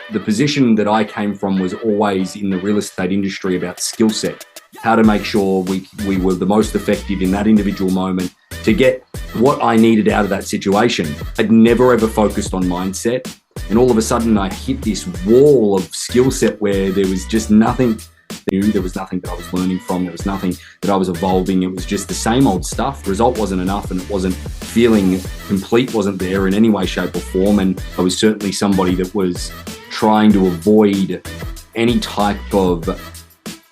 The position that I came from was always in the real estate industry about skill set, how to make sure we were the most effective in that individual moment to get what I needed out of that situation. I'd never ever focused on mindset. And all of a sudden I hit this wall of skill set where there was just nothing new. There was nothing that I was learning from. There was nothing that I was evolving. It was just the same old stuff. The result wasn't enough, and it wasn't feeling complete, wasn't there in any way, shape or form. And I was certainly somebody that was trying to avoid any type of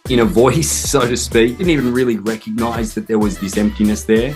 inner voice, so to speak. Didn't even really recognize that there was this emptiness there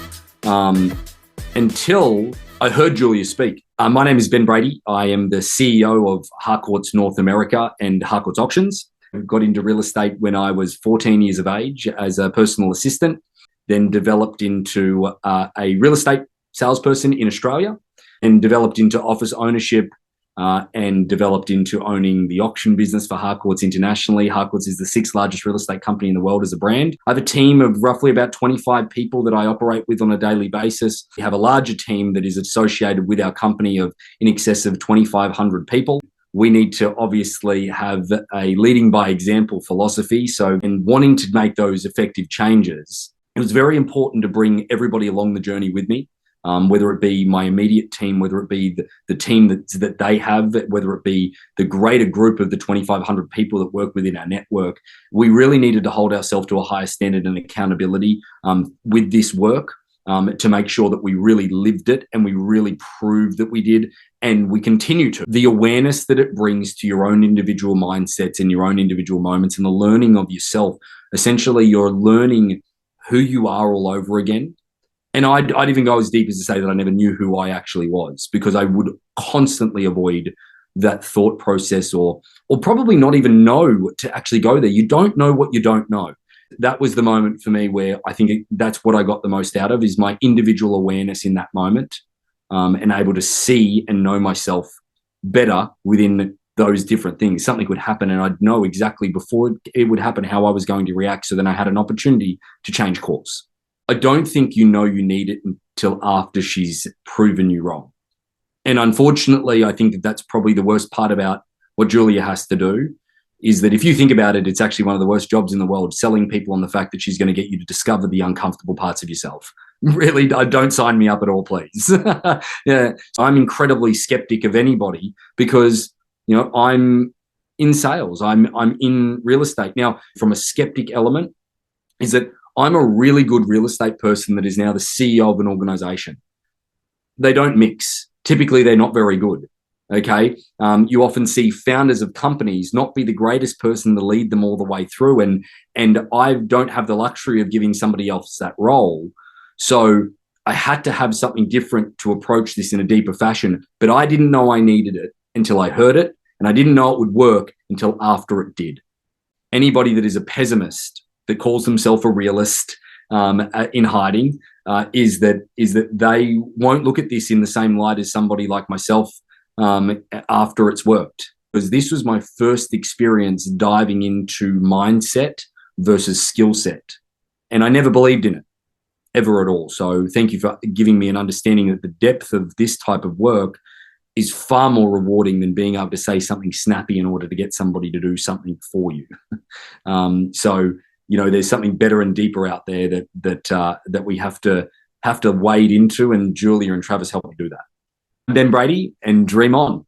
until I heard Julia speak. My name is Ben Brady. I am the CEO of Harcourts North America and Harcourts Auctions. I got into real estate when I was 14 years of age as a personal assistant, then developed into a real estate salesperson in Australia, and developed into office ownership and developed into owning the auction business for Harcourts internationally. Harcourts is the 6th largest real estate company in the world as a brand. I have a team of roughly about 25 people that I operate with on a daily basis. We have a larger team that is associated with our company of in excess of 2,500 people. We need to obviously have a leading by example philosophy. So in wanting to make those effective changes, it was very important to bring everybody along the journey with me. Whether it be my immediate team, whether it be the team that they have, whether it be the greater group of the 2,500 people that work within our network, we really needed to hold ourselves to a higher standard and accountability with this work to make sure that we really lived it and we really proved that we did, and we continue to. The awareness that it brings to your own individual mindsets and your own individual moments and the learning of yourself. Essentially, you're learning who you are all over again. And I'd even go as deep as to say that I never knew who I actually was, because I would constantly avoid that thought process or probably not even know to actually go there. You don't know what you don't know. That was the moment for me where I think that's what I got the most out of, is my individual awareness in that moment, and able to see and know myself better within those different things. Something would happen and I'd know exactly before it would happen how I was going to react. So then I had an opportunity to change course. I don't think you know you need it until after she's proven you wrong. And unfortunately, I think that's probably the worst part about what Julia has to do, is that if you think about it, it's actually one of the worst jobs in the world, selling people on the fact that she's going to get you to discover the uncomfortable parts of yourself. Really, don't sign me up at all, please. Yeah, I'm incredibly skeptic of anybody because, I'm in sales. I'm in real estate. Now, from a skeptic element, is that I'm a really good real estate person that is now the CEO of an organization. They don't mix. Typically, they're not very good. Okay. You often see founders of companies not be the greatest person to lead them all the way through. And I don't have the luxury of giving somebody else that role. So I had to have something different to approach this in a deeper fashion, but I didn't know I needed it until I heard it. And I didn't know it would work until after it did. Anybody that is a pessimist, that calls themselves a realist in hiding, is that they won't look at this in the same light as somebody like myself after it's worked. Because this was my first experience diving into mindset versus skill set. And I never believed in it, ever at all. So thank you for giving me an understanding that the depth of this type of work is far more rewarding than being able to say something snappy in order to get somebody to do something for you. So there's something better and deeper out there that we have to wade into, and Julia and Travis help me do that. Ben Brady, and dream on.